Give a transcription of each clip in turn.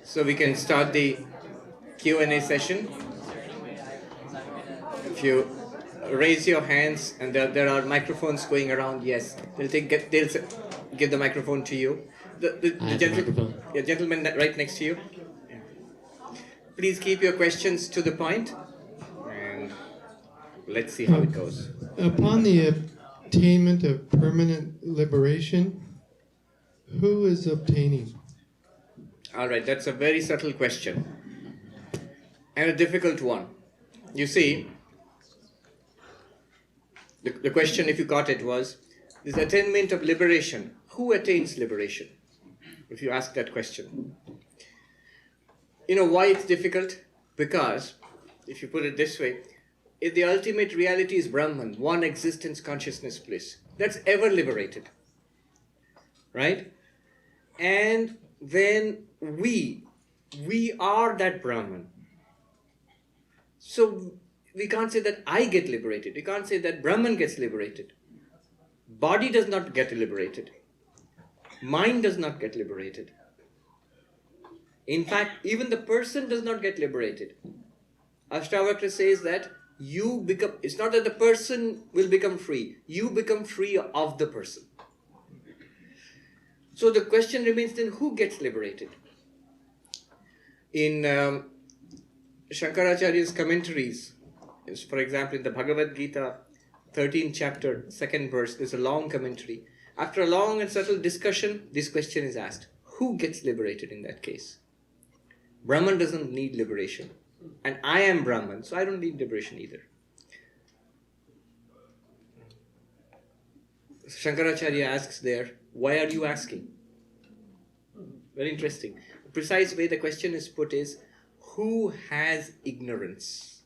So we can start the Q&A session. If you raise your hands, and there are microphones going around, yes, they'll give the microphone to you. The gentleman right next to you. Yeah. Please keep your questions to the point, and let's see how it goes. Upon the attainment of permanent liberation, who is obtaining? All right, that's a very subtle question and a difficult one. You see, the question, if you got it, was this attainment of liberation. Who attains liberation? If you ask that question. You know why it's difficult? Because, if you put it this way, if the ultimate reality is Brahman, one existence, consciousness, bliss, that's ever liberated. Right? And then we are that Brahman. So we can't say that I get liberated. We can't say that Brahman gets liberated. Body does not get liberated. Mind does not get liberated. In fact, even the person does not get liberated. Ashtavakra says that it's not that the person will become free. You become free of the person. So the question remains then, who gets liberated? In Shankaracharya's commentaries, for example, in the Bhagavad Gita, 13th chapter, 2nd verse, there's a long commentary. After a long and subtle discussion, this question is asked. Who gets liberated in that case? Brahman doesn't need liberation. And I am Brahman, so I don't need liberation either. Shankaracharya asks there, why are you asking? Very interesting. The precise way the question is put is, who has ignorance?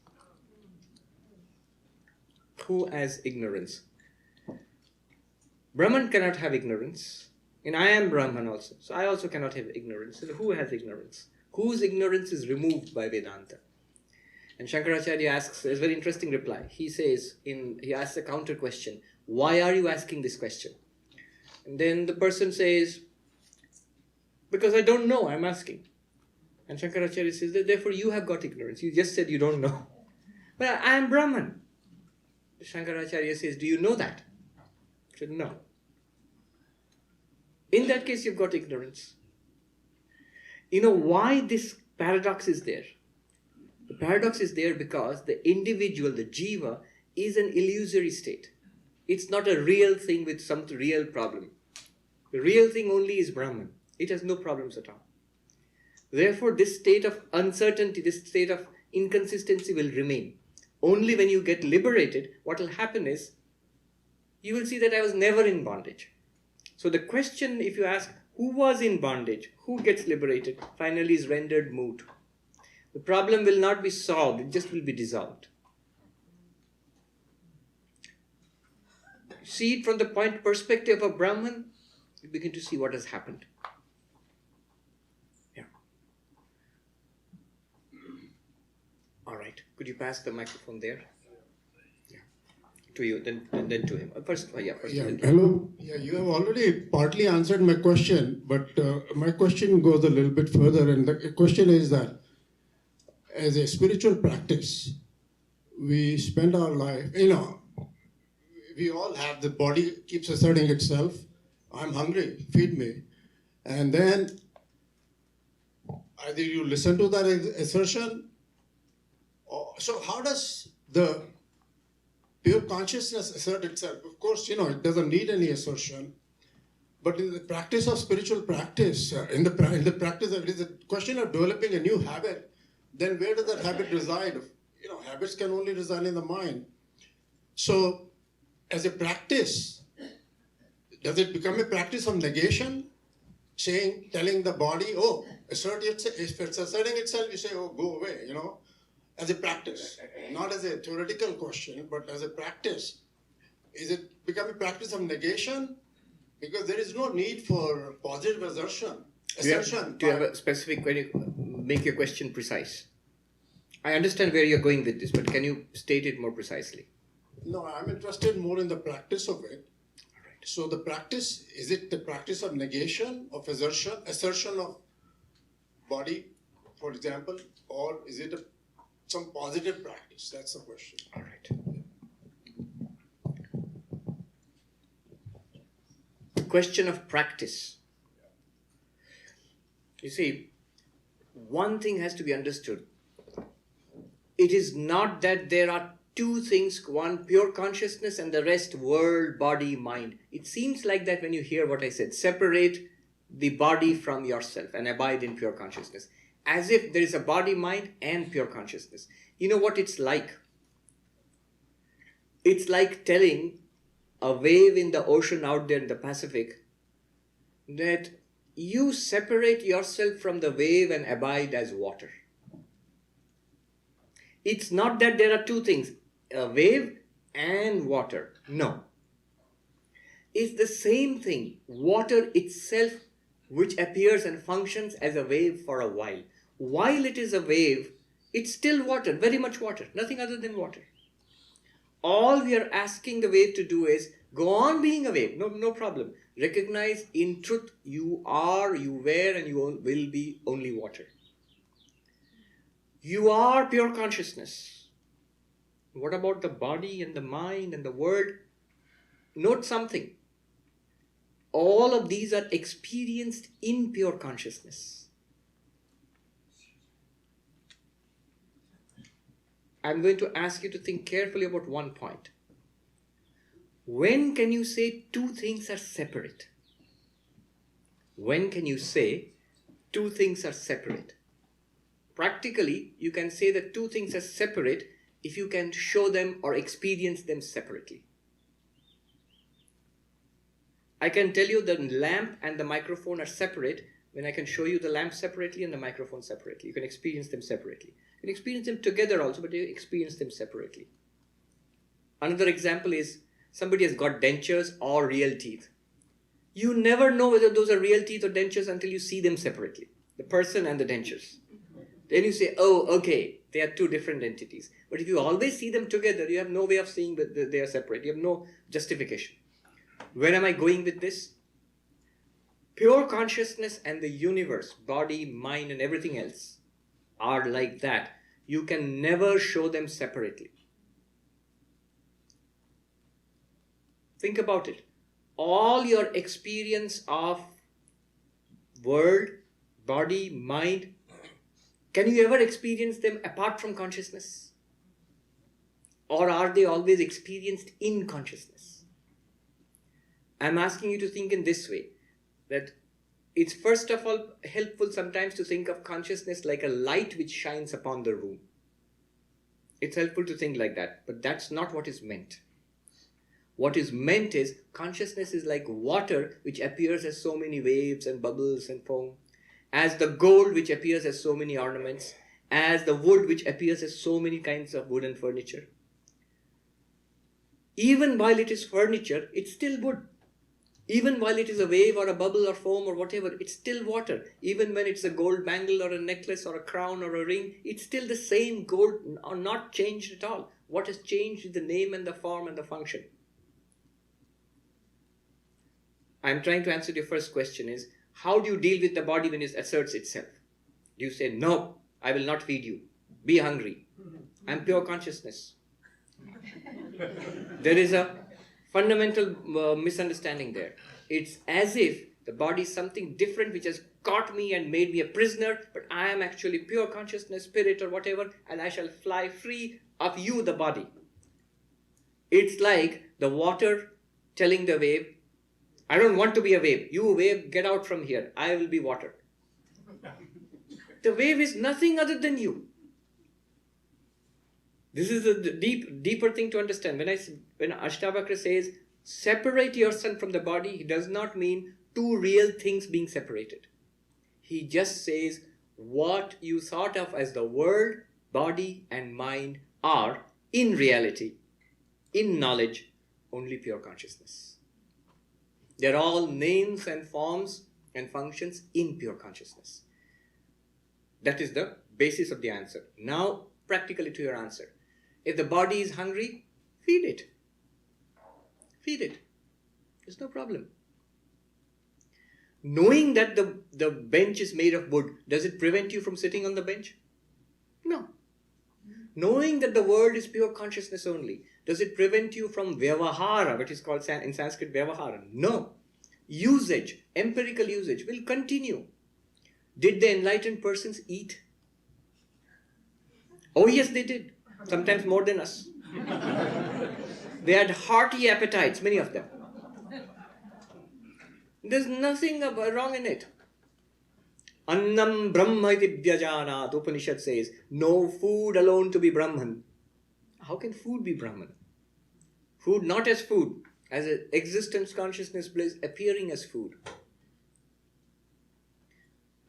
Who has ignorance? Brahman cannot have ignorance. And I am Brahman also. So I also cannot have ignorance. So who has ignorance? Whose ignorance is removed by Vedanta? And Shankaracharya asks, there's a very interesting reply. He asks a counter question. Why are you asking this question? And then the person says, because I don't know, I'm asking. And Shankaracharya says, therefore you have got ignorance. You just said you don't know. But I am Brahman. Shankaracharya says, do you know that? I said, no. In that case, you've got ignorance. You know why this paradox is there? The paradox is there because the individual, the jiva, is an illusory state. It's not a real thing with some real problem. The real thing only is Brahman. It has no problems at all. Therefore, this state of uncertainty, this state of inconsistency will remain. Only when you get liberated, what will happen is, you will see that I was never in bondage. So the question, if you ask, who was in bondage, who gets liberated, finally is rendered moot. The problem will not be solved, it just will be dissolved. See it from the perspective of Brahman, you begin to see what has happened. Yeah. All right. Could you pass the microphone there? Yeah. To you, then to him. First. Hello. Yeah, you have already partly answered my question, but my question goes a little bit further, and the question is that as a spiritual practice, we spend our life, we all have, the body keeps asserting itself, I'm hungry, feed me. And then either you listen to that assertion, so how does the pure consciousness assert itself? Of course, it doesn't need any assertion, but in the practice of spiritual practice, in the practice, it is a question of developing a new habit. Then where does that habit reside? Habits can only reside in the mind. So, as a practice, does it become a practice of negation? Telling the body, assert itself. If it's asserting itself, you say, go away, as a practice. Not as a theoretical question, but as a practice. Is it become a practice of negation? Because there is no need for positive assertion. Do you have a specific way to make your question precise? I understand where you're going with this, but can you state it more precisely? No, I'm interested more in the practice of it. Right. So the practice, is it the practice of negation, of assertion of body for example, or is it some positive practice? That's the question. All right. The question of practice. You see, one thing has to be understood. It is not that there are two things, one pure consciousness and the rest world, body, mind. It seems like that when you hear what I said. Separate the body from yourself and abide in pure consciousness. As if there is a body, mind and pure consciousness. You know what it's like? It's like telling a wave in the ocean out there in the Pacific that you separate yourself from the wave and abide as water. It's not that there are two things, a wave and water. No. It's the same thing, water itself, which appears and functions as a wave for a while. While it is a wave, it's still water, very much water, nothing other than water. All we are asking the wave to do is go on being a wave, no problem. Recognize in truth you are, you were, and you will be only water. You are pure consciousness. What about the body and the mind and the world? Note something. All of these are experienced in pure consciousness. I'm going to ask you to think carefully about one point. When can you say two things are separate? When can you say two things are separate? Practically, you can say that two things are separate if you can show them or experience them separately. I can tell you the lamp and the microphone are separate when I can show you the lamp separately and the microphone separately. You can experience them separately. You can experience them together also, but you experience them separately. Another example is somebody has got dentures or real teeth. You never know whether those are real teeth or dentures until you see them separately, the person and the dentures. Then you say, oh, okay, they are two different entities. But if you always see them together, you have no way of seeing that they are separate. You have no justification. Where am I going with this? Pure consciousness and the universe, body, mind, and everything else are like that. You can never show them separately. Think about it. All your experience of world, body, mind, can you ever experience them apart from consciousness? Or are they always experienced in consciousness? I'm asking you to think in this way, that it's first of all helpful sometimes to think of consciousness like a light which shines upon the room. It's helpful to think like that, but that's not what is meant. What is meant is consciousness is like water which appears as so many waves and bubbles and foam, as the gold which appears as so many ornaments, as the wood which appears as so many kinds of wooden furniture. Even while it is furniture, it's still wood. Even while it is a wave or a bubble or foam or whatever, it's still water. Even when it's a gold bangle or a necklace or a crown or a ring, it's still the same gold, or not changed at all. What has changed is the name and the form and the function. I'm trying to answer your first question is, how do you deal with the body when it asserts itself? Do you say, no, I will not feed you. Be hungry. I'm pure consciousness. There is a fundamental misunderstanding there. It's as if the body is something different which has caught me and made me a prisoner, but I am actually pure consciousness, spirit or whatever, and I shall fly free of you, the body. It's like the water telling the wave, I don't want to be a wave. You wave, get out from here. I will be water. The wave is nothing other than you. This is a deeper thing to understand. When Ashtavakra says, separate yourself from the body, he does not mean two real things being separated. He just says, what you thought of as the world, body and mind are, in reality, in knowledge, only pure consciousness. They're all names and forms and functions in pure consciousness. That is the basis of the answer. Now, practically to your answer. If the body is hungry, feed it. Feed it. There's no problem. Knowing that the bench is made of wood, does it prevent you from sitting on the bench? No. Knowing that the world is pure consciousness only, does it prevent you from vyavahara, which is called in Sanskrit vyavahara? No. Usage, empirical usage will continue. Did the enlightened persons eat? Oh yes, they did. Sometimes more than us. They had hearty appetites, many of them. There's nothing wrong in it. Annam Brahma iti vyajanat, Upanishad says, no food alone to be Brahman. How can food be Brahman? Food not as food, as an existence, consciousness, bliss, appearing as food.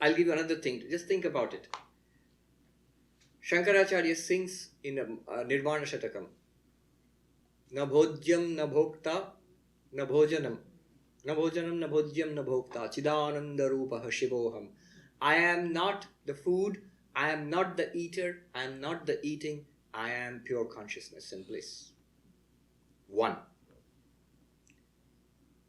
I'll give you another thing. Just think about it. Shankaracharya sings in Nirvana Shatakam, na bhojyam na bhokta na bhojanam. Na bhojanam na bhojyam na bhokta chidananda rupaha shivoham. I am not the food, I am not the eater, I am not the eating, I am pure consciousness and bliss. One.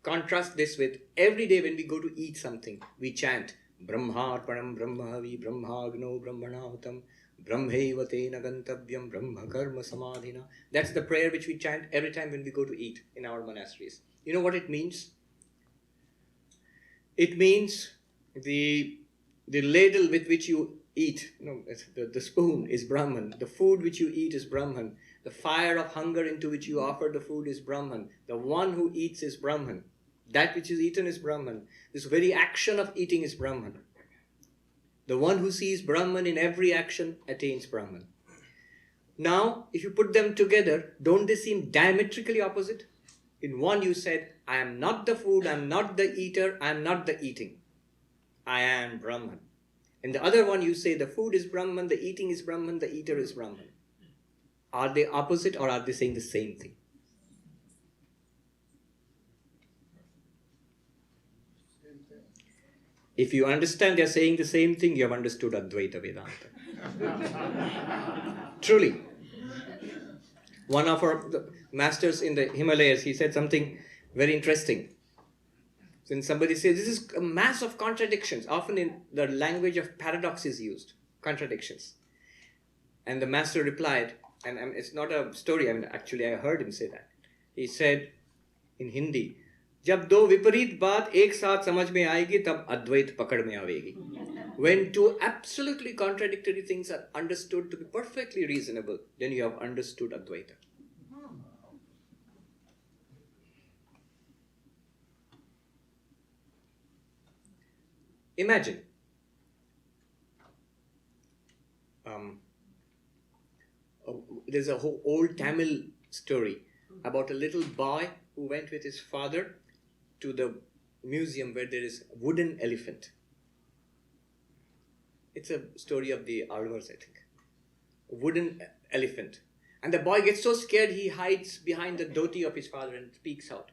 Contrast this with every day when we go to eat something, we chant Brahmarpanam Brahmavi Brahmagno Brahmanahutam Brahmaiva tena gantavyam Brahma karma samadhina. That's the prayer which we chant every time when we go to eat in our monasteries. You know what it means? It means the ladle with which you eat, the spoon is Brahman. The food which you eat is Brahman. The fire of hunger into which you offer the food is Brahman. The one who eats is Brahman. That which is eaten is Brahman. This very action of eating is Brahman. The one who sees Brahman in every action attains Brahman. Now, if you put them together, don't they seem diametrically opposite? In one you said, I am not the food, I am not the eater, I am not the eating. I am Brahman. In the other one you say, the food is Brahman, the eating is Brahman, the eater is Brahman. Are they opposite or are they saying the same thing? If you understand they are saying the same thing, you have understood Advaita Vedanta. Truly. One of our masters in the Himalayas, he said something very interesting. When somebody says, this is a mass of contradictions, often in the language of paradox is used, contradictions. And the master replied, and it's not a story, actually I heard him say that. He said in Hindi, जब दो विपरीत बात एक साथ समझ में आएगी तब अद्वैत पकड़ में आवेगी. When two absolutely contradictory things are understood to be perfectly reasonable, then you have understood Advaita. Imagine there's a whole old Tamil story about a little boy who went with his father to the museum where there is a wooden elephant. It's a story of the Alvars, I think. A wooden elephant. And the boy gets so scared he hides behind the dhoti of his father and speaks out.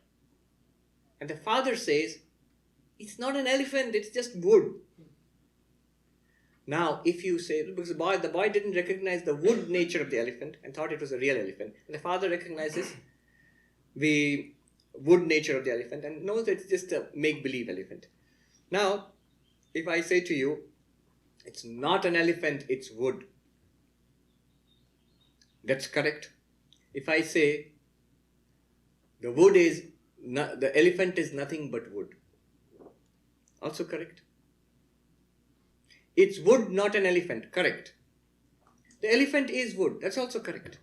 And the father says, it's not an elephant, it's just wood. Now, if you say, because the boy didn't recognize the wood nature of the elephant and thought it was a real elephant. And the father recognizes the wood nature of the elephant and knows that it's just a make-believe elephant. Now, if I say to you, it's not an elephant, it's wood. That's correct. If I say, the elephant is nothing but wood. Also correct. It's wood, not an elephant. Correct. The elephant is wood. That's also correct.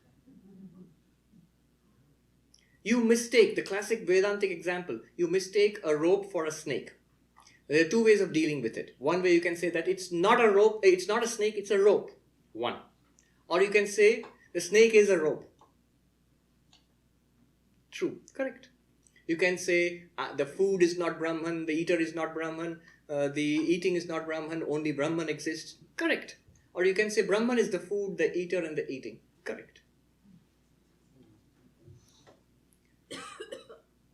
You mistake, the classic Vedantic example, you mistake a rope for a snake. There are two ways of dealing with it. One way you can say that it's not a rope, it's not a snake, it's a rope. One. Or you can say the snake is a rope. True. Correct. You can say the food is not Brahman, the eater is not Brahman, the eating is not Brahman, only Brahman exists. Correct. Or you can say Brahman is the food, the eater and the eating. Correct.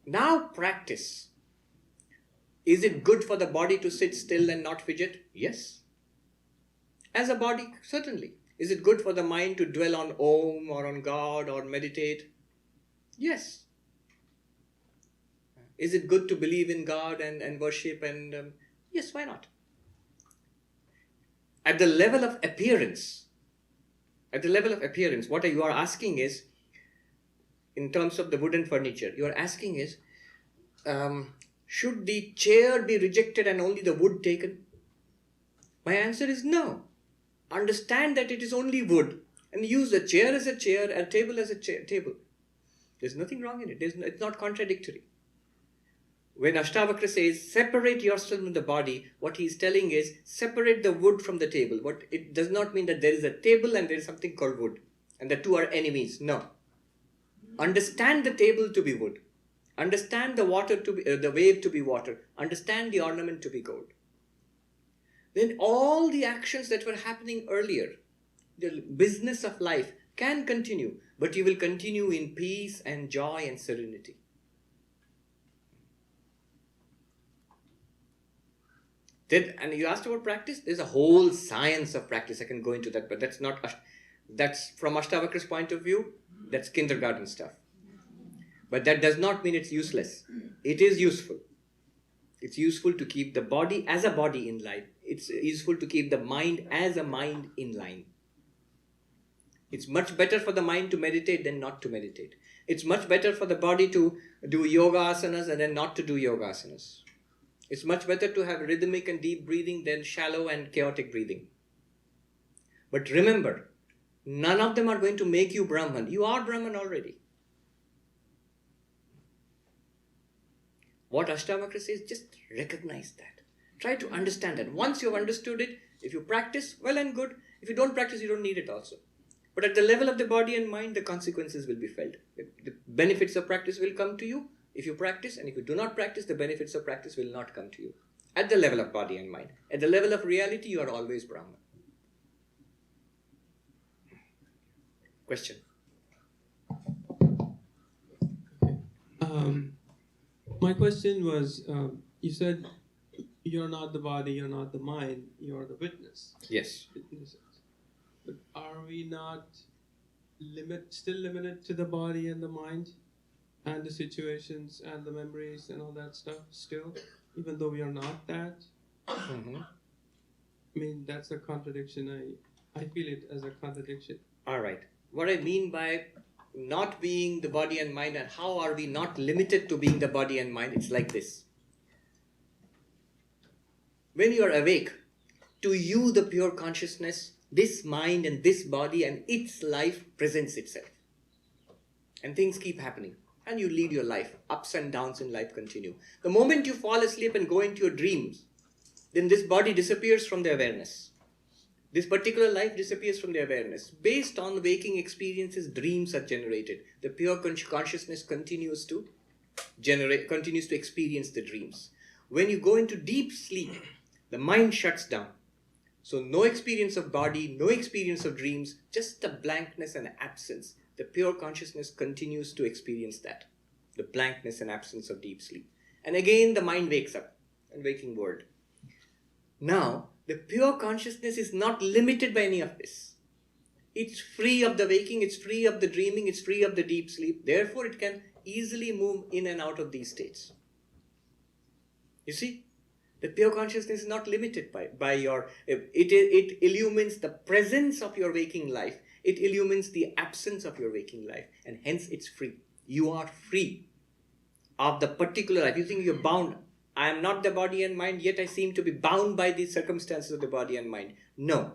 Now practice. Is it good for the body to sit still and not fidget? Yes. As a body, certainly. Is it good for the mind to dwell on Om or on God or meditate? Yes. Is it good to believe in God and worship and Yes, why not? At the level of appearance, what you are asking is, in terms of the wooden furniture, you are asking is, should the chair be rejected and only the wood taken? My answer is no. Understand that it is only wood and use a chair as a chair, a table as a table. There's nothing wrong in it. It's not contradictory. When Ashtavakra says, separate yourself from the body, what he's telling is, separate the wood from the table. But it does not mean that there is a table and there is something called wood, and the two are enemies. No. Understand the table to be wood. Understand the water to be, the wave to be water. Understand the ornament to be gold. Then all the actions that were happening earlier, the business of life, can continue, but you will continue in peace and joy and serenity. And you asked about practice. There's a whole science of practice. I can go into that, but that's from Ashtavakra's point of view, that's kindergarten stuff. But that does not mean it's useless. It is useful. It's useful to keep the body as a body in line. It's useful to keep the mind as a mind in line. It's much better for the mind to meditate than not to meditate. It's much better for the body to do yoga asanas and then not to do yoga asanas. It's much better to have rhythmic and deep breathing than shallow and chaotic breathing. But remember, none of them are going to make you Brahman. You are Brahman already. What Ashtavakra says, just recognize that. Try to understand that. Once you've understood it, if you practice, well and good. If you don't practice, you don't need it also. But at the level of the body and mind, the consequences will be felt. The benefits of practice will come to you if you practice, and if you do not practice, the benefits of practice will not come to you. At the level of body and mind. At the level of reality, you are always Brahman. Question? My question was, you said you're not the body, you're not the mind, you're the witness. Yes. Witnesses. But are we not still limited to the body and the mind and the situations and the memories and all that stuff still, even though we are not that? Mm-hmm. I mean, that's a contradiction. I feel it as a contradiction. All right. What I mean by not being the body and mind, and how are we not limited to being the body and mind, it's like this. When you are awake, to you the pure consciousness, this mind and this body and its life presents itself. And things keep happening. And you lead your life. Ups and downs in life continue. The moment you fall asleep and go into your dreams, then this body disappears from the awareness. This particular life disappears from the awareness. Based on waking experiences, dreams are generated. The pure consciousness continues to experience the dreams. When you go into deep sleep, the mind shuts down. So no experience of body, no experience of dreams, just a blankness and absence. The pure consciousness continues to experience that. The blankness and absence of deep sleep. And again the mind wakes up in waking world. Now, the pure consciousness is not limited by any of this. It's free of the waking, it's free of the dreaming, it's free of the deep sleep. Therefore, it can easily move in and out of these states. You see, the pure consciousness is not limited by your... It illumines the presence of your waking life. It illumines the absence of your waking life. And hence, it's free. You are free of the particular life. You think you're bound. I am not the body and mind, yet I seem to be bound by the circumstances of the body and mind. No.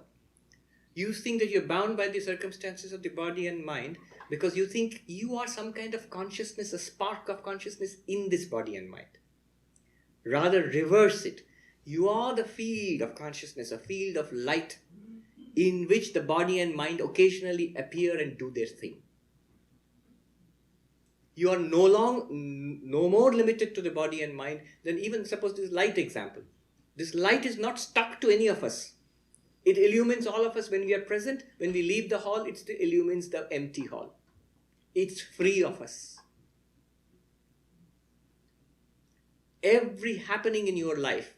You think that you're bound by the circumstances of the body and mind because you think you are some kind of consciousness, a spark of consciousness in this body and mind. Rather, reverse it. You are the field of consciousness, a field of light in which the body and mind occasionally appear and do their thing. You are no more limited to the body and mind than even suppose this light example. This light is not stuck to any of us. It illumines all of us when we are present. When we leave the hall, it still illumines the empty hall. It's free of us. Every happening in your life,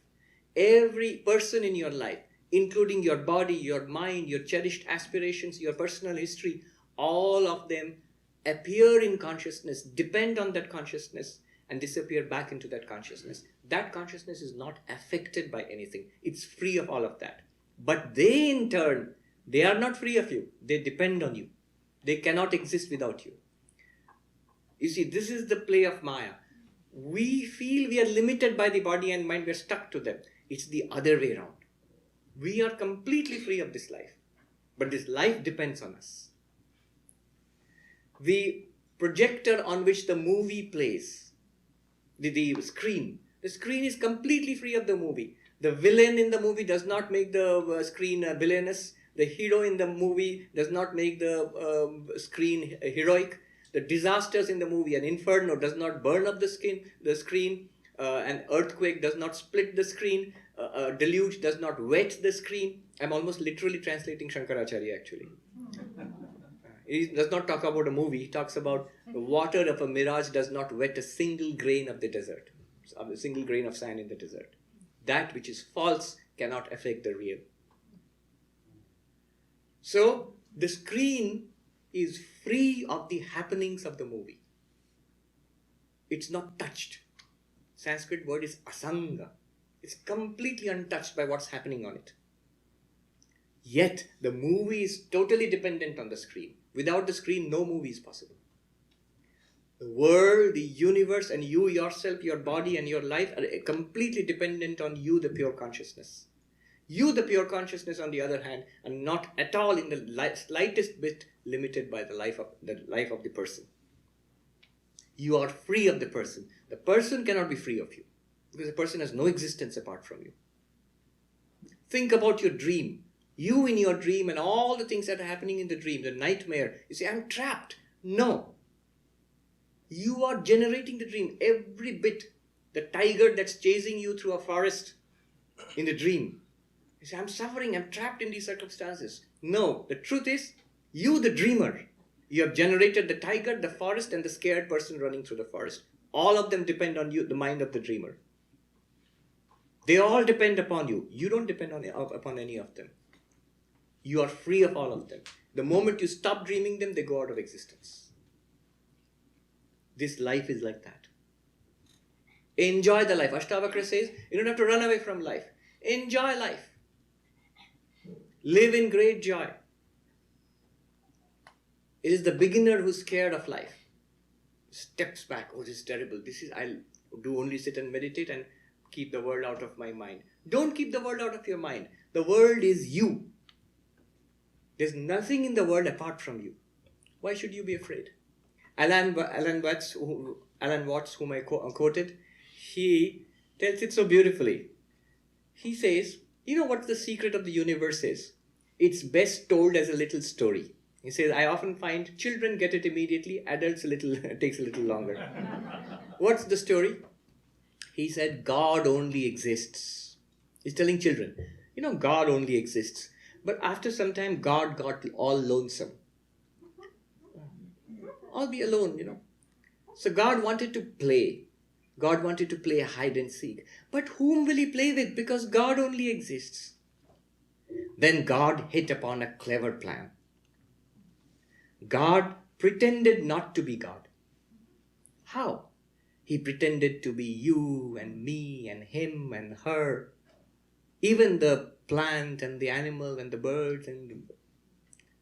every person in your life, including your body, your mind, your cherished aspirations, your personal history, all of them appear in consciousness, depend on that consciousness, and disappear back into that consciousness. That consciousness is not affected by anything. It's free of all of that. But they in turn, they are not free of you. They depend on you. They cannot exist without you. You see, this is the play of Maya. We feel we are limited by the body and mind. We are stuck to them. It's the other way around. We are completely free of this life. But this life depends on us. The projector on which the movie plays, the screen is completely free of the movie. The villain in the movie does not make the screen villainous. The hero in the movie does not make the screen heroic. The disasters in the movie, an inferno does not burn up the screen. An earthquake does not split the screen. A deluge does not wet the screen. I'm almost literally translating Shankaracharya actually. He does not talk about a movie. He talks about the water of a mirage does not wet a single grain of the desert, a single grain of sand in the desert. That which is false cannot affect the real. So the screen is free of the happenings of the movie. It's not touched. Sanskrit word is asanga. It's completely untouched by what's happening on it. Yet the movie is totally dependent on the screen. Without the screen, no movie is possible. The world, the universe, and you yourself, your body and your life are completely dependent on you, the pure consciousness. You, the pure consciousness, on the other hand, are not at all in the slightest bit limited by the life of the person. You are free of the person. The person cannot be free of you, because the person has no existence apart from you. Think about your dream. You in your dream and all the things that are happening in the dream, the nightmare. You say, I'm trapped. No. You are generating the dream every bit. The tiger that's chasing you through a forest in the dream. You say, I'm suffering. I'm trapped in these circumstances. No. The truth is, you, the dreamer, you have generated the tiger, the forest, and the scared person running through the forest. All of them depend on you, the mind of the dreamer. They all depend upon you. You don't depend upon any of them. You are free of all of them. The moment you stop dreaming them, they go out of existence. This life is like that. Enjoy the life. Ashtavakra says, you don't have to run away from life. Enjoy life. Live in great joy. It is the beginner who's scared of life. Steps back. Oh, this is terrible. I'll do only sit and meditate and keep the world out of my mind. Don't keep the world out of your mind. The world is you. There's nothing in the world apart from you. Why should you be afraid? Alan Watts, whom I quoted, he tells it so beautifully. He says, you know what the secret of the universe is? It's best told as a little story. He says, I often find children get it immediately, adults takes a little longer. What's the story? He said, God only exists. He's telling children, God only exists. But after some time, God got all lonesome. I'll be alone, So God wanted to play. God wanted to play hide and seek. But whom will he play with? Because God only exists. Then God hit upon a clever plan. God pretended not to be God. How? He pretended to be you and me and him and her. Even the plant and the animal and the birds. And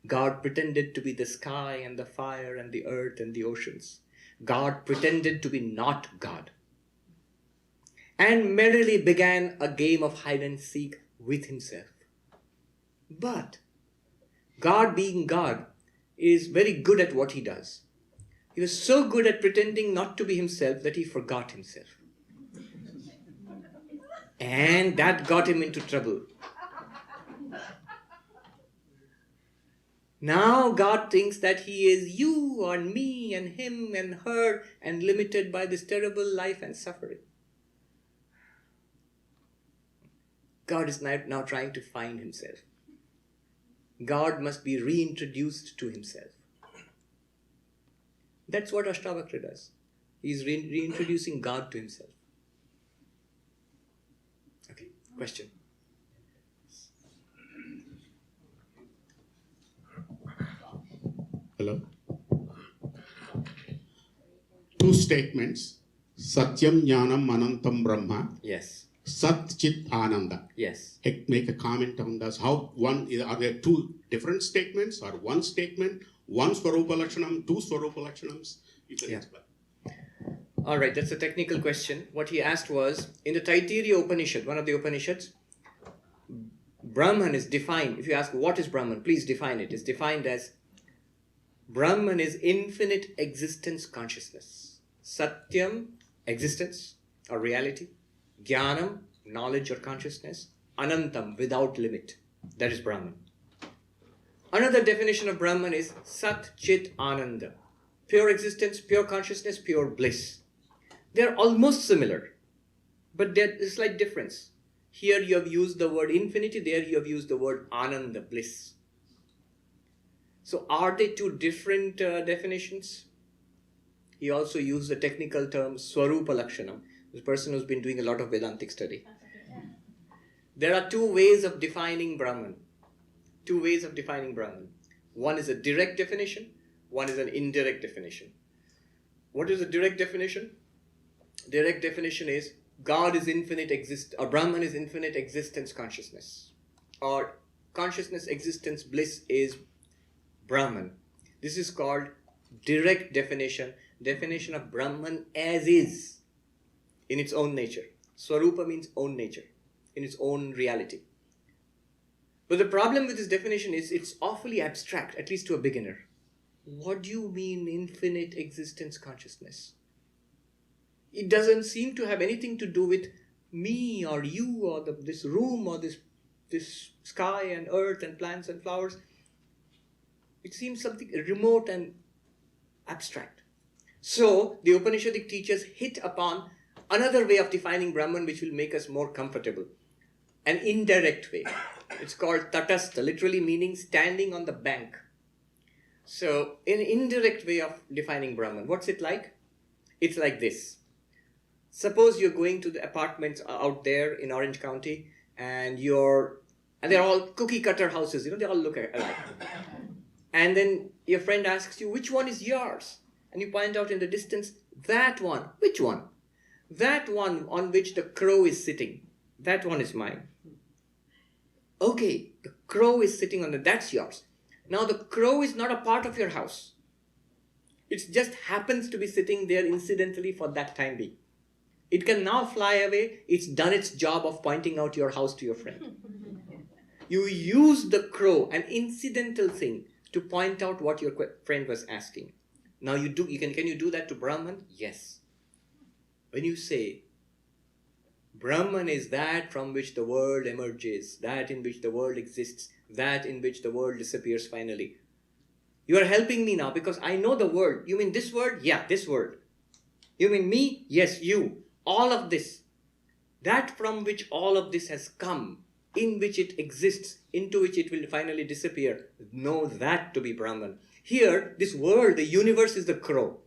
God pretended to be the sky and the fire and the earth and the oceans. God pretended to be not God. And merrily began a game of hide and seek with himself. But God, being God, is very good at what he does. He was so good at pretending not to be himself that he forgot himself. And that got him into trouble. Now God thinks that he is you and me and him and her and limited by this terrible life and suffering. God is now trying to find himself. God must be reintroduced to himself. That's what Ashtavakra does. He's reintroducing God to himself. Okay, question. Hello. Two statements. Satyam Jnanam Anantam Brahma. Yes. Sat Chit Ananda. Yes. Make a comment on this. How are there two different statements or one statement? One Swarupa Lakshanam, two Swarupa Lakshanams? You can explain. All right, that's a technical question. What he asked was, in the Taittiriya Upanishad, one of the Upanishads, Brahman is defined. If you ask what is Brahman, please define it. It's defined as Brahman is infinite existence consciousness. Satyam, existence or reality. Jnanam, knowledge or consciousness. Anantam, without limit. That is Brahman. Another definition of Brahman is Sat Chit Ananda. Pure existence, pure consciousness, pure bliss. They are almost similar, but there is a slight difference. Here you have used the word infinity, there you have used the word Ananda, bliss. So are they two different definitions? He also used the technical term Swarupa Lakshanam, the person who's been doing a lot of Vedantic study. There are two ways of defining Brahman. Two ways of defining Brahman. One is a direct definition, one is an indirect definition. What is a direct definition? Direct definition is God is infinite or Brahman is infinite existence consciousness. Or consciousness existence bliss is Brahman. This is called direct definition of Brahman as is, in its own nature. Swarupa means own nature, in its own reality. But the problem with this definition is it's awfully abstract, at least to a beginner. What do you mean infinite existence consciousness? It doesn't seem to have anything to do with me or you or this room or this sky and earth and plants and flowers. It seems something remote and abstract. So the Upanishadic teachers hit upon another way of defining Brahman which will make us more comfortable. An indirect way. It's called tatastha, literally meaning standing on the bank. So an indirect way of defining Brahman. What's it like? It's like this. Suppose you're going to the apartments out there in Orange County and they're all cookie cutter houses, they all look alike. And then your friend asks you, which one is yours? And you point out in the distance, that one. Which one? That one on which the crow is sitting. That one is mine. Okay, the crow is sitting on that's yours. Now the crow is not a part of your house. It just happens to be sitting there incidentally for that time being. It can now fly away. It's done its job of pointing out your house to your friend. You use the crow, an incidental thing, to point out what your friend was asking. Now can you do that to Brahman? Yes. When you say, Brahman is that from which the world emerges, that in which the world exists, that in which the world disappears finally. You are helping me now because I know the world. You mean this world? Yeah, this world. You mean me? Yes, you. All of this. That from which all of this has come, in which it exists, into which it will finally disappear. Know that to be Brahman. Here, this world, the universe is the crow.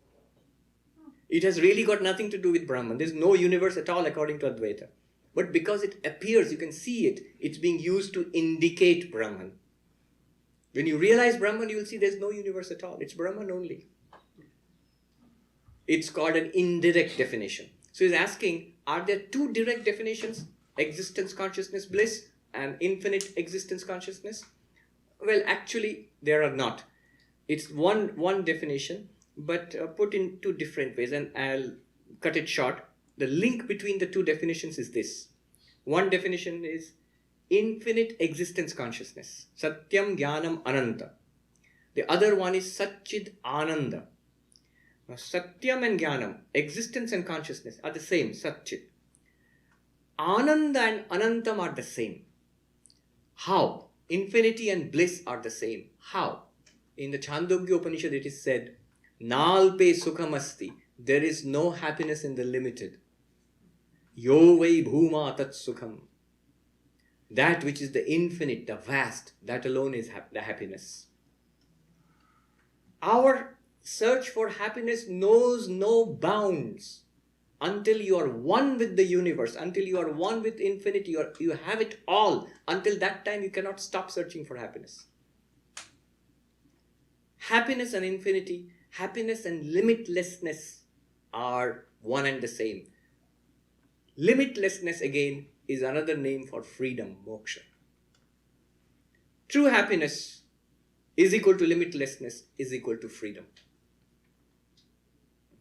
It has really got nothing to do with Brahman. There's no universe at all according to Advaita. But because it appears, you can see it, it's being used to indicate Brahman. When you realize Brahman, you will see there's no universe at all. It's Brahman only. It's called an indirect definition. So he's asking, are there two direct definitions? Existence, consciousness, bliss, and infinite existence, consciousness? Well, actually, there are not. It's one definition, but put in two different ways, and I'll cut it short. The link between the two definitions is this. One definition is infinite existence consciousness. Satyam Jnanam Ananta. The other one is Satchid Ananda. Now, Satyam and Jnanam, existence and consciousness, are the same, Satchit. Ananda and Anantam are the same. How? Infinity and bliss are the same. How? In the Chandogya Upanishad it is said, Nalpe Sukhamasti, there is no happiness in the limited. Yo vai bhuma tat sukham. That which is the infinite, the vast, that alone is the happiness. Our search for happiness knows no bounds. Until you are one with the universe, until you are one with infinity, you have it all. Until that time, you cannot stop searching for happiness. Happiness and infinity, happiness and limitlessness are one and the same. Limitlessness again is another name for freedom, moksha. True happiness is equal to limitlessness, is equal to freedom.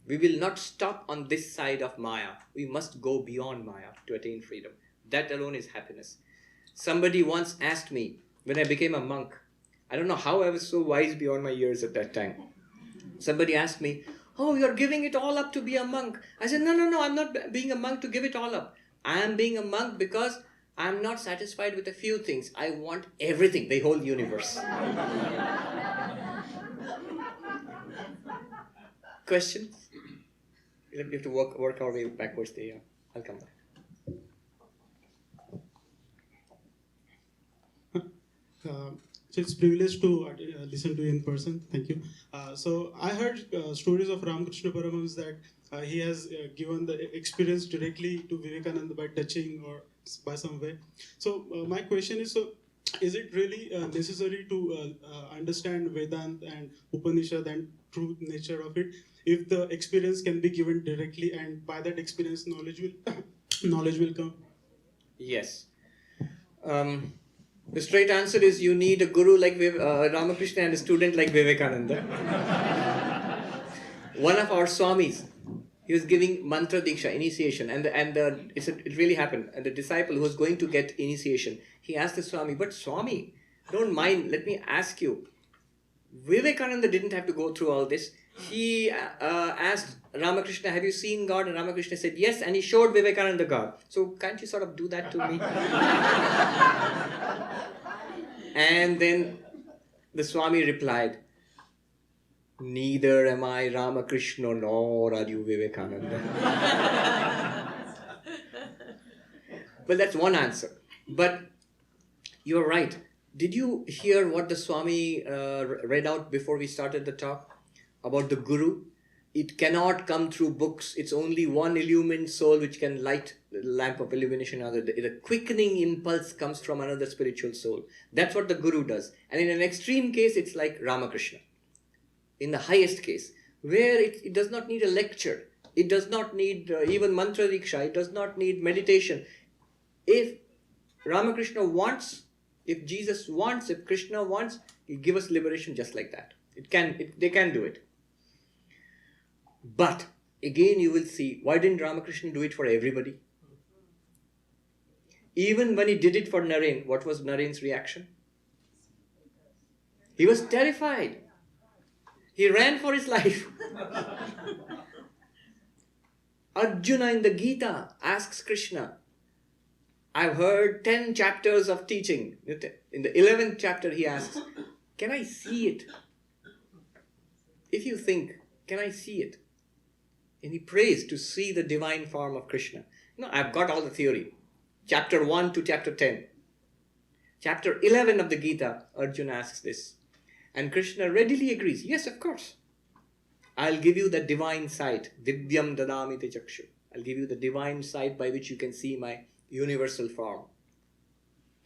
We will not stop on this side of Maya. We must go beyond Maya to attain freedom. That alone is happiness. Somebody once asked me, when I became a monk, I don't know how I was so wise beyond my years at that time. Somebody asked me, "Oh, you're giving it all up to be a monk." I said, no, I'm not being a monk to give it all up. I am being a monk because I'm not satisfied with a few things. I want everything, the whole universe. Questions? We have to work our way backwards there. I'll come back. So it's a privilege to listen to you in person. Thank you. So I heard stories of Ramakrishna Paramahamsa that he has given the experience directly to Vivekananda by touching or by some way. So my question is, so is it really necessary to understand Vedanta and Upanishad and true nature of it if the experience can be given directly, and by that experience knowledge will come? Yes. The straight answer is you need a guru like Ramakrishna and a student like Vivekananda. One of our Swamis, he was giving mantra diksha, initiation, and it really happened. And the disciple who was going to get initiation, he asked the Swami, "But Swami, don't mind, let me ask you, Vivekananda didn't have to go through all this. He asked Ramakrishna, 'Have you seen God?' And Ramakrishna said, 'Yes,' and he showed Vivekananda God. So can't you sort of do that to me?" And then the Swami replied, "Neither am I Ramakrishna nor are you Vivekananda." Well, that's one answer. But you're right. Did you hear what the Swami read out before we started the talk about the Guru? It cannot come through books. It's only one illumined soul which can light the lamp of illumination. The quickening impulse comes from another spiritual soul. That's what the Guru does. And in an extreme case, it's like Ramakrishna. In the highest case, where it does not need a lecture. It does not need even mantra diksha. It does not need meditation. If Ramakrishna wants, if Jesus wants, if Krishna wants, he'll give us liberation just like that. They can do it. But again, you will see, why didn't Ramakrishna do it for everybody? Even when he did it for Naren, what was Naren's reaction? He was terrified. He ran for his life. Arjuna in the Gita asks Krishna, "I've heard 10 chapters of teaching." In the 11th chapter, he asks, "Can I see it? If you think, can I see it?" And he prays to see the divine form of Krishna. I've got all the theory. Chapter 1 to chapter 10. Chapter 11 of the Gita, Arjuna asks this. And Krishna readily agrees. Yes, of course. I'll give you the divine sight. Divyam dadamite chakshu. I'll give you the divine sight by which you can see my universal form.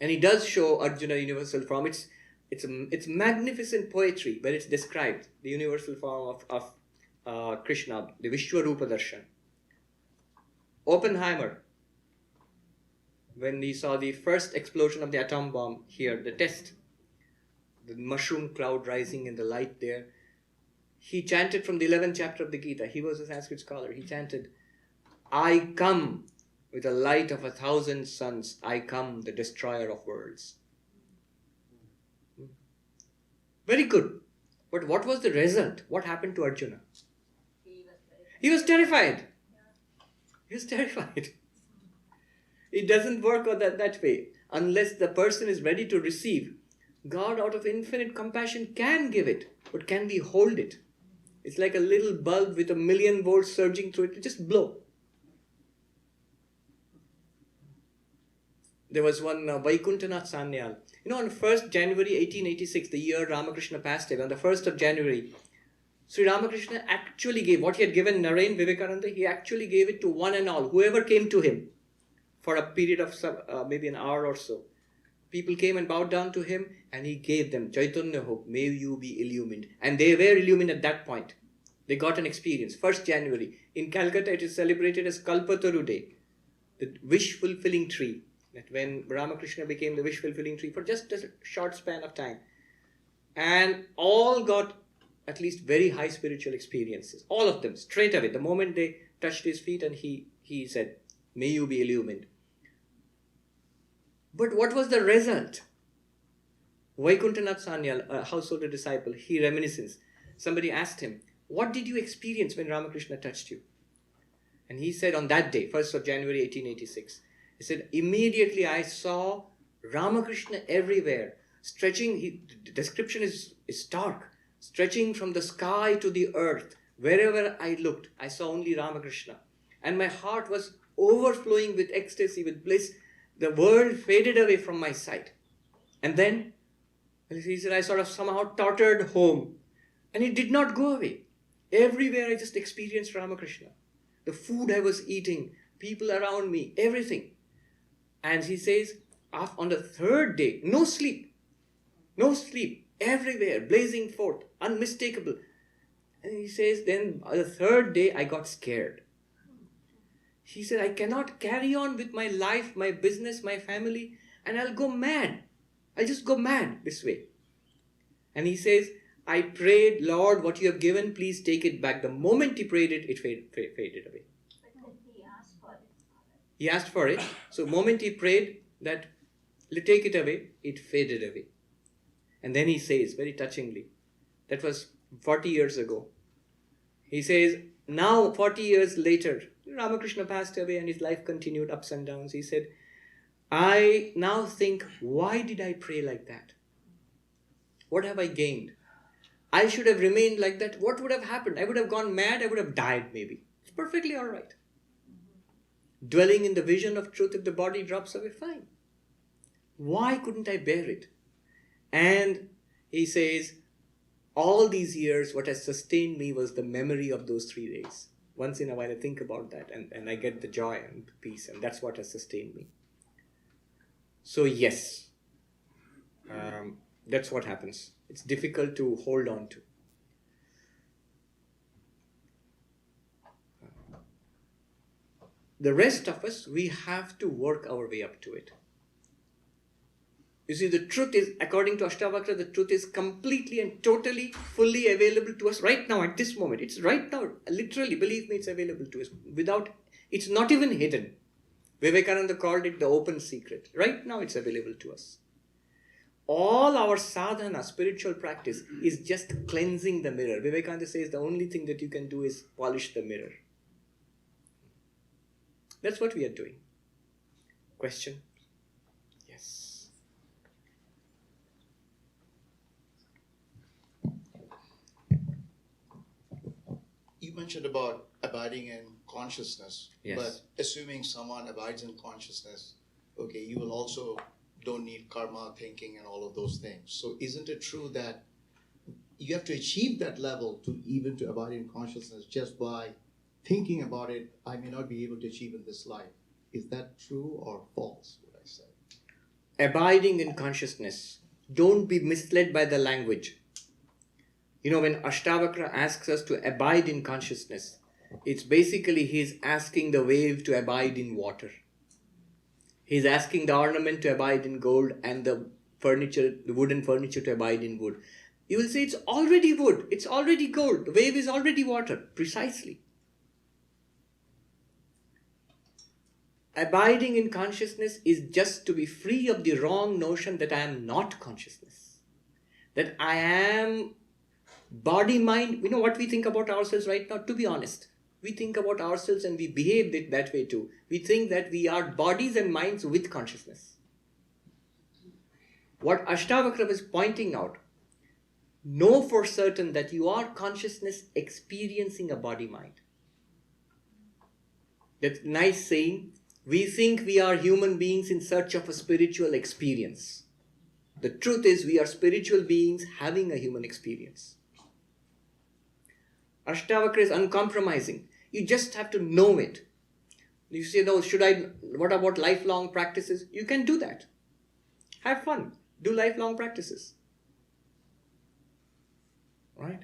And he does show Arjuna universal form. It's magnificent poetry where it's described, the universal form of Krishna, the Vishwarupa Darshan. Oppenheimer, when he saw the first explosion of the atom bomb here, the test, the mushroom cloud rising and the light there, he chanted from the 11th chapter of the Gita. He was a Sanskrit scholar. He chanted, "I come with the light of 1,000 suns. I come, the destroyer of worlds." Very good. But what was the result? What happened to Arjuna? He was terrified. He was terrified. It doesn't work that way. Unless the person is ready to receive, God out of infinite compassion can give it. But can we hold it? It's like a little bulb with 1,000,000 volts surging through it. It just blow. There was one Vaikuntanath Sanyal. On 1st January 1886, the year Ramakrishna passed away, on the 1st of January, Sri Ramakrishna actually gave what he had given Naren, Vivekananda, he actually gave it to one and all, whoever came to him for a period of maybe an hour or so. People came and bowed down to him and he gave them, "Chaitanya Ho, may you be illumined." And they were illumined at that point. They got an experience. 1st January. In Calcutta, it is celebrated as Kalpataru Day, the wish-fulfilling tree. That when Ramakrishna became the wish-fulfilling tree for just a short span of time. And all got at least very high spiritual experiences. All of them, straight away. The moment they touched his feet and he said, "May you be illumined." But what was the result? Vaikuntanath Sanyal, a householder disciple, he reminisces. Somebody asked him, "What did you experience when Ramakrishna touched you?" And he said, on that day, 1st of January 1886, he said, "Immediately I saw Ramakrishna everywhere, stretching," the description is stark, "stretching from the sky to the earth. Wherever I looked, I saw only Ramakrishna. And my heart was overflowing with ecstasy, with bliss. The world faded away from my sight. And then," he said, "I sort of somehow tottered home. And it did not go away. Everywhere I just experienced Ramakrishna. The food I was eating, people around me, everything." And he says, on the 3rd day, no sleep, everywhere, blazing forth, unmistakable. And he says, then on the 3rd day, I got scared. He said, "I cannot carry on with my life, my business, my family, and I'll go mad. I'll just go mad this way." And he says, "I prayed, 'Lord, what you have given, please take it back.' The moment he prayed it, it faded away." He asked for it. He asked for it. So the moment he prayed that, "Take it away," it faded away. And then he says, very touchingly, that was 40 years ago. He says, now 40 years later, Ramakrishna passed away and his life continued ups and downs. He said, "I now think, why did I pray like that? What have I gained? I should have remained like that. What would have happened? I would have gone mad. I would have died maybe. It's perfectly all right. Dwelling in the vision of truth, if the body drops away, fine. Why couldn't I bear it?" And he says, all these years, what has sustained me was the memory of those 3 days. Once in a while, I think about that and I get the joy and peace, and that's what has sustained me. So yes, that's what happens. It's difficult to hold on to. The rest of us, we have to work our way up to it. You see, the truth is, according to Ashtavakra, the truth is completely and totally, fully available to us right now, at this moment. It's right now, literally, believe me, it's available to us. It's not even hidden. Vivekananda called it the open secret. Right now, it's available to us. All our sadhana, spiritual practice, is just cleansing the mirror. Vivekananda says the only thing that you can do is polish the mirror. That's what we are doing. Question? Yes. You mentioned about abiding in consciousness, Yes. but assuming someone abides in consciousness, okay, you will also don't need karma, thinking, and all of those things. So isn't it true that you have to achieve that level to abide in consciousness just by thinking about it? I may not be able to achieve in this life. Is that true or false, what I said? Abiding in consciousness. Don't be misled by the language. You know, when Ashtavakra asks us to abide in consciousness, it's basically he's asking the wave to abide in water. He's asking the ornament to abide in gold and the furniture, the wooden furniture, to abide in wood. You will say it's already wood, it's already gold, the wave is already water. Precisely. Abiding in consciousness is just to be free of the wrong notion that I am not consciousness. That I am body, mind. You know what we think about ourselves right now? To be honest, we think about ourselves and we behave that way too. We think that we are bodies and minds with consciousness. What Ashtavakra was pointing out, know for certain that you are consciousness experiencing a body-mind. That nice saying, we think we are human beings in search of a spiritual experience. The truth is we are spiritual beings having a human experience. Ashtavakra is uncompromising. You just have to know it. You say, no, what about lifelong practices? You can do that. Have fun. Do lifelong practices. Right?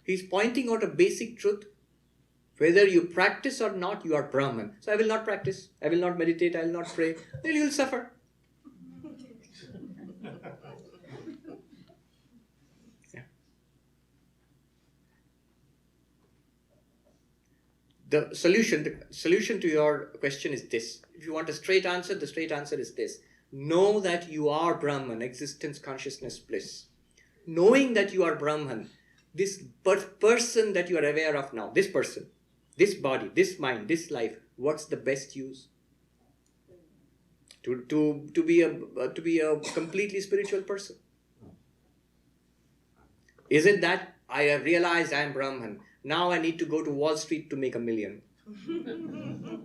He's pointing out a basic truth. Whether you practice or not, you are Brahman. So I will not practice, I will not meditate, I will not pray. Then you will suffer. Yeah. The solution to your question is this. If you want a straight answer, the straight answer is this. Know that you are Brahman, existence, consciousness, bliss. Knowing that you are Brahman, this person that you are aware of now, this person, this body, this mind, this life, what's the best use? To be a completely spiritual person. Is it that I have realized I am Brahman, now I need to go to Wall Street to make $1 million?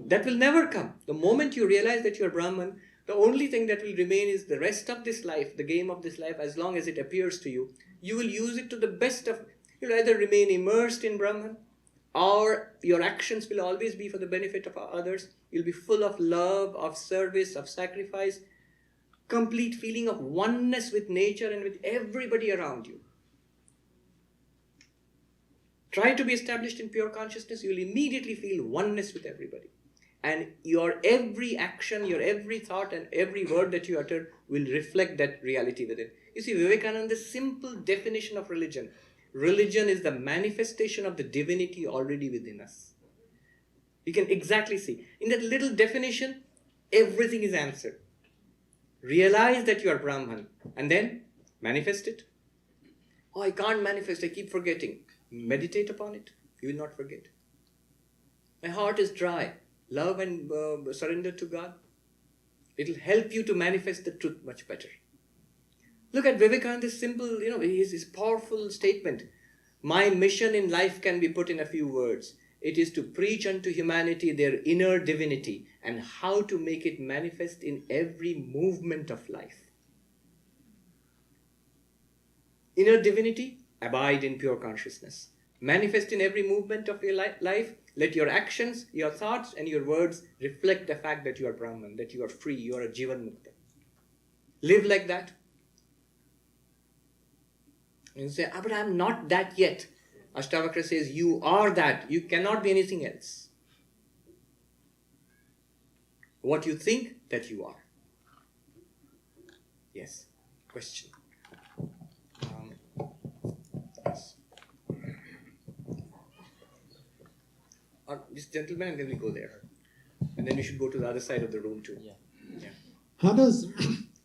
That will never come. The moment you realize that you are Brahman, the only thing that will remain is the rest of this life, the game of this life, as long as it appears to you, you will use it to the best of. You'll either remain immersed in Brahman, or your actions will always be for the benefit of others. You'll be full of love, of service, of sacrifice, complete feeling of oneness with nature and with everybody around you. Try to be established in pure consciousness, you'll immediately feel oneness with everybody. And your every action, your every thought and every word that you utter will reflect that reality within. You see, Vivekananda's simple definition of religion. Religion is the manifestation of the divinity already within us. You can exactly see. In that little definition, everything is answered. Realize that you are Brahman and then manifest it. Oh, I can't manifest, I keep forgetting. Meditate upon it. You will not forget. My heart is dry. Love and surrender to God. It will help you to manifest the truth much better. Look at Vivekananda's simple, his powerful statement. My mission in life can be put in a few words. It is to preach unto humanity their inner divinity and how to make it manifest in every movement of life. Inner divinity, abide in pure consciousness. Manifest in every movement of your life. Let your actions, your thoughts and your words reflect the fact that you are Brahman, that you are free, you are a Jivan Mukta. Live like that. And you say, but I am not that yet. Ashtavakra says, you are that. You cannot be anything else. What you think, that you are. Yes. Question. Yes. This gentleman, and then we go there. And then we should go to the other side of the room too. Yeah. How does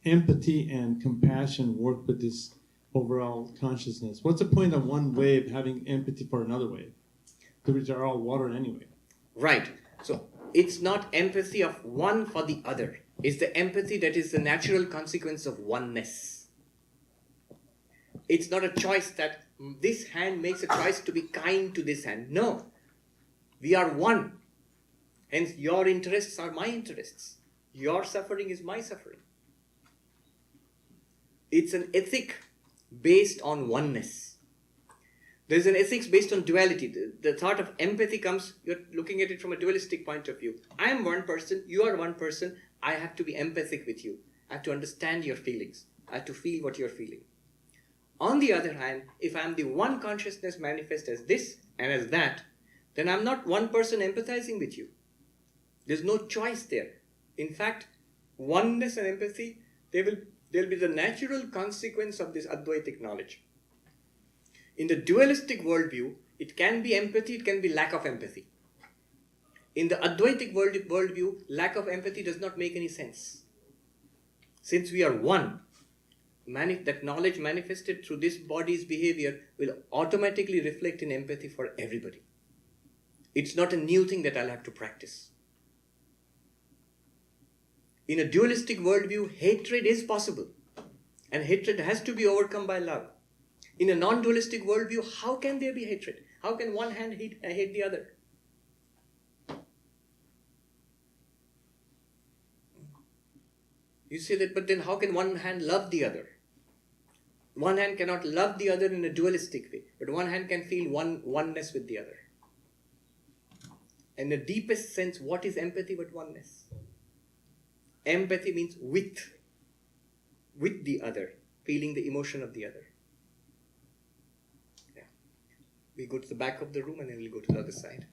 empathy and compassion work with this overall consciousness? What's the point of one wave having empathy for another wave? Which are all water anyway. Right. So it's not empathy of one for the other. It's the empathy that is the natural consequence of oneness. It's not a choice that this hand makes a choice to be kind to this hand. No. We are one. Hence, your interests are my interests. Your suffering is my suffering. It's an ethic based on oneness. There's an ethics based on duality. The thought of empathy comes, you're looking at it from a dualistic point of view. I am one person, you are one person, I have to be empathic with you. I have to understand your feelings. I have to feel what you're feeling. On the other hand, if I'm the one consciousness manifest as this and as that, then I'm not one person empathizing with you. There's no choice there. In fact, oneness and empathy, they'll be the natural consequence of this Advaitic knowledge. In the dualistic worldview, it can be empathy, it can be lack of empathy. In the Advaitic worldview, lack of empathy does not make any sense. Since we are one, that knowledge manifested through this body's behavior will automatically reflect in empathy for everybody. It's not a new thing that I'll have to practice. In a dualistic worldview, hatred is possible. And hatred has to be overcome by love. In a non-dualistic worldview, how can there be hatred? How can one hand hate the other? You say that, but then how can one hand love the other? One hand cannot love the other in a dualistic way, but one hand can feel oneness with the other. In the deepest sense, what is empathy but oneness? Empathy means with the other, feeling the emotion of the other. Yeah. We go to the back of the room and then we'll go to the other side.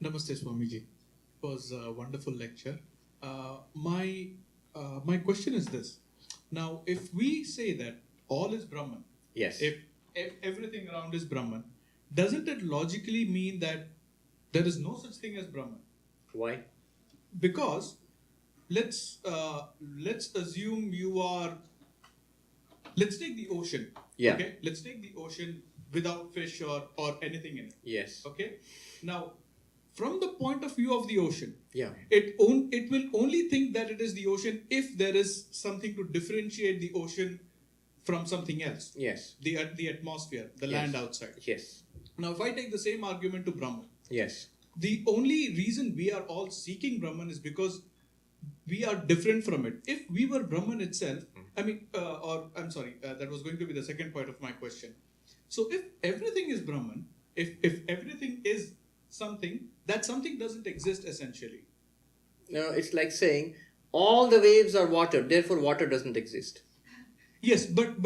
Namaste, Swamiji. It was a wonderful lecture. My question is this. Now, if we say that all is Brahman, Yes. if everything around is Brahman, doesn't it logically mean that there is no such thing as Brahman? Why? Because let's assume you are. Let's take the ocean. Yeah. Okay. Let's take the ocean without fish or anything in it. Yes. Okay. Now, from the point of view of the ocean, Yeah. it will only think that it is the ocean if there is something to differentiate the ocean from something else. Yes. The atmosphere, the Yes. land outside. Yes. Now, if I take the same argument to Brahman, Yes. the only reason we are all seeking Brahman is because we are different from it. If we were Brahman itself, that was going to be the second point of my question. So if everything is Brahman, if everything is something, that something doesn't exist essentially. No, it's like saying all the waves are water, therefore water doesn't exist. Yes, but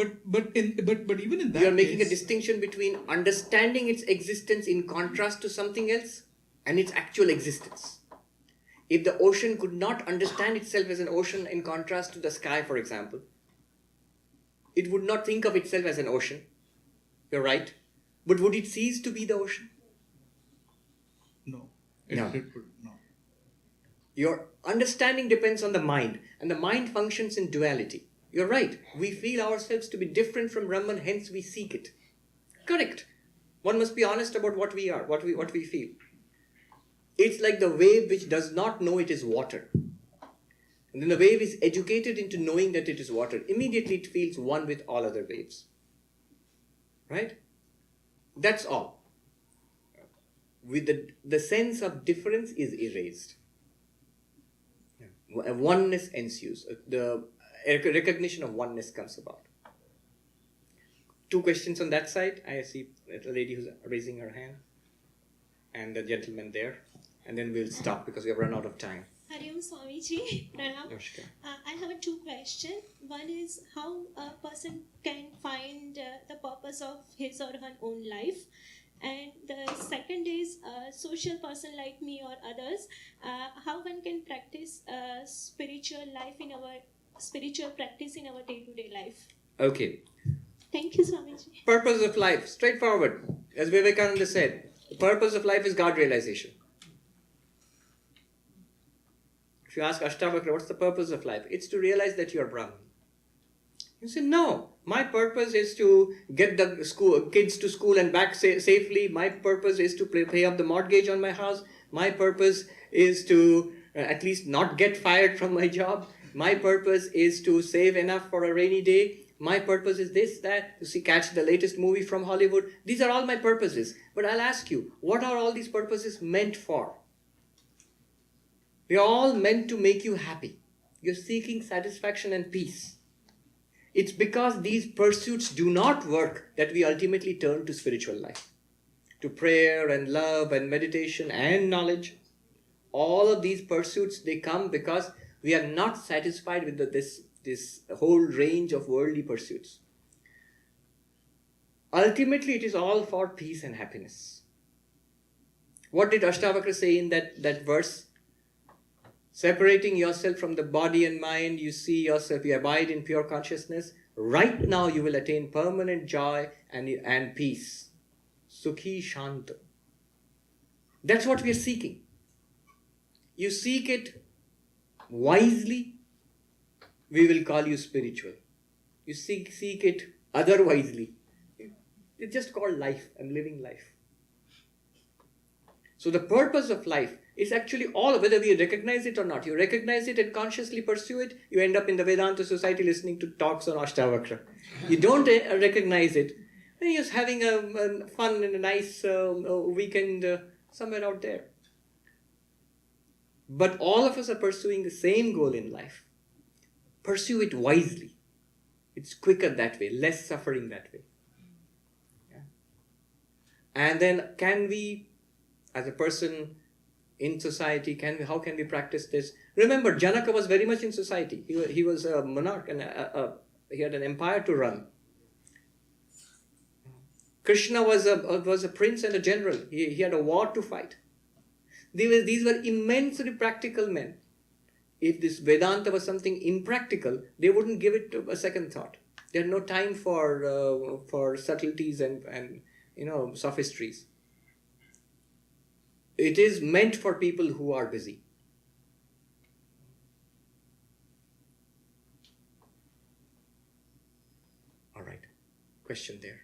even in that You are making a case, distinction between understanding its existence in contrast to something else and its actual existence. If the ocean could not understand itself as an ocean in contrast to the sky, for example, it would not think of itself as an ocean. You're right. But would it cease to be the ocean? no. No. No. Your understanding depends on the mind, and the mind functions in duality. You're right. We feel ourselves to be different from Brahman, hence we seek it. Correct. One must be honest about what we are, what we feel. It's like the wave which does not know it is water. And then the wave is educated into knowing that it is water. Immediately it feels one with all other waves. Right? That's all. With the sense of difference is erased. Oneness ensues. The recognition of oneness comes about. Two questions on that side. I see a lady who's raising her hand. And the gentleman there. And then we'll stop because we have run out of time. Hariom Swamiji, Pranam. Namaskar. I have two questions. One is how a person can find the purpose of his or her own life. And the second is a social person like me or others, how one can practice spiritual practice in our day-to-day life. Okay. Thank you, Swamiji. Purpose of life. Straightforward. As Vivekananda said, the purpose of life is God realization. If you ask Ashtavakra, what's the purpose of life? It's to realize that you are Brahman. You say, no, my purpose is to get the kids to school and back safely. My purpose is to pay up the mortgage on my house. My purpose is to at least not get fired from my job. My purpose is to save enough for a rainy day. My purpose is this, that, to catch the latest movie from Hollywood. These are all my purposes. But I'll ask you, what are all these purposes meant for? They are all meant to make you happy. You're seeking satisfaction and peace. It's because these pursuits do not work that we ultimately turn to spiritual life. To prayer and love and meditation and knowledge. All of these pursuits, they come because we are not satisfied with this whole range of worldly pursuits. Ultimately, it is all for peace and happiness. What did Ashtavakra say in that verse? Separating yourself from the body and mind, you see yourself, you abide in pure consciousness. Right now you will attain permanent joy and peace. Sukhi Shanta. That's what we are seeking. You seek it wisely, we will call you spiritual. You seek it otherwisely. It's just called life and living life. So the purpose of life is actually all, whether we recognize it or not. You recognize it and consciously pursue it, you end up in the Vedanta Society listening to talks on Ashtavakra. You don't recognize it, and you're just having a fun and a nice weekend somewhere out there. But all of us are pursuing the same goal in life. Pursue it wisely. It's quicker that way, less suffering that way. Yeah. And then can we, as a person in society, how can we practice this? Remember, Janaka was very much in society. He was a monarch and he had an empire to run. Krishna was a prince and a general. He had a war to fight. These were immensely practical men. If this Vedanta was something impractical, they wouldn't give it a second thought. They had no time for subtleties and sophistries. It is meant for people who are busy. All right. Question there.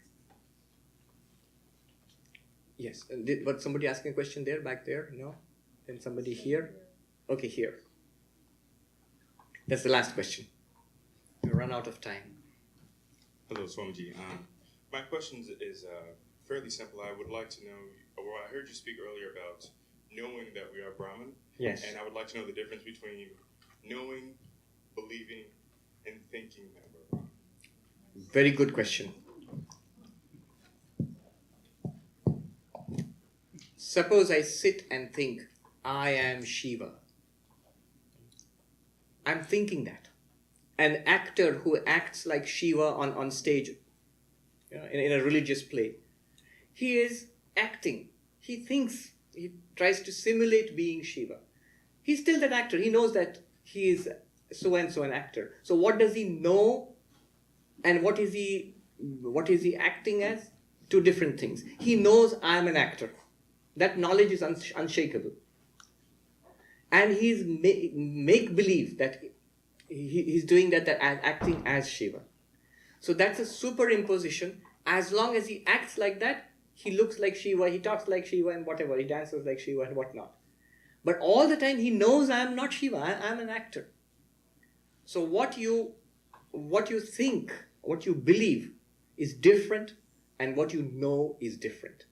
Yes. Was somebody asking a question there, back there? No? Then somebody here? Okay, here. That's the last question. We run out of time. Hello, Swamiji. My question is fairly simple. I would like to know, well, I heard you speak earlier about knowing that we are Brahman. Yes. And I would like to know the difference between knowing, believing, and thinking that we're Brahman. Very good question. Suppose I sit and think, I am Shiva. I'm thinking that. An actor who acts like Shiva on stage, in a religious play, he is acting. He thinks, he tries to simulate being Shiva. He's still that actor. He knows that he is so and so an actor. So what does he know, and what is he acting as? Two different things. He knows I am an actor. That knowledge is unshakable. And he's make believe that he's doing that acting as Shiva. So that's a superimposition. As long as he acts like that, he looks like Shiva, he talks like Shiva and whatever, he dances like Shiva and whatnot. But all the time he knows I am not Shiva, I am an actor. So what you think, what you believe is different, and what you know is different.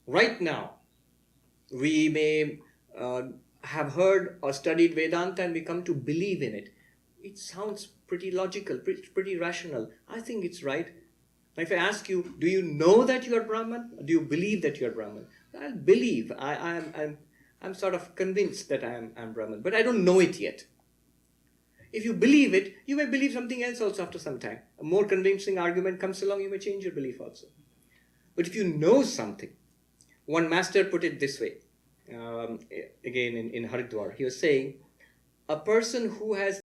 Right now, we may have heard or studied Vedanta and we come to believe in it. It sounds pretty logical, pretty rational. I think it's right. Now if I ask you, do you know that you are Brahman? Or do you believe that you are Brahman? I'll believe. I'm sort of convinced that I'm Brahman, but I don't know it yet. If you believe it, you may believe something else also after some time. A more convincing argument comes along, you may change your belief also. But if you know something, one master put it this way, again in Haridwar, he was saying, a person who has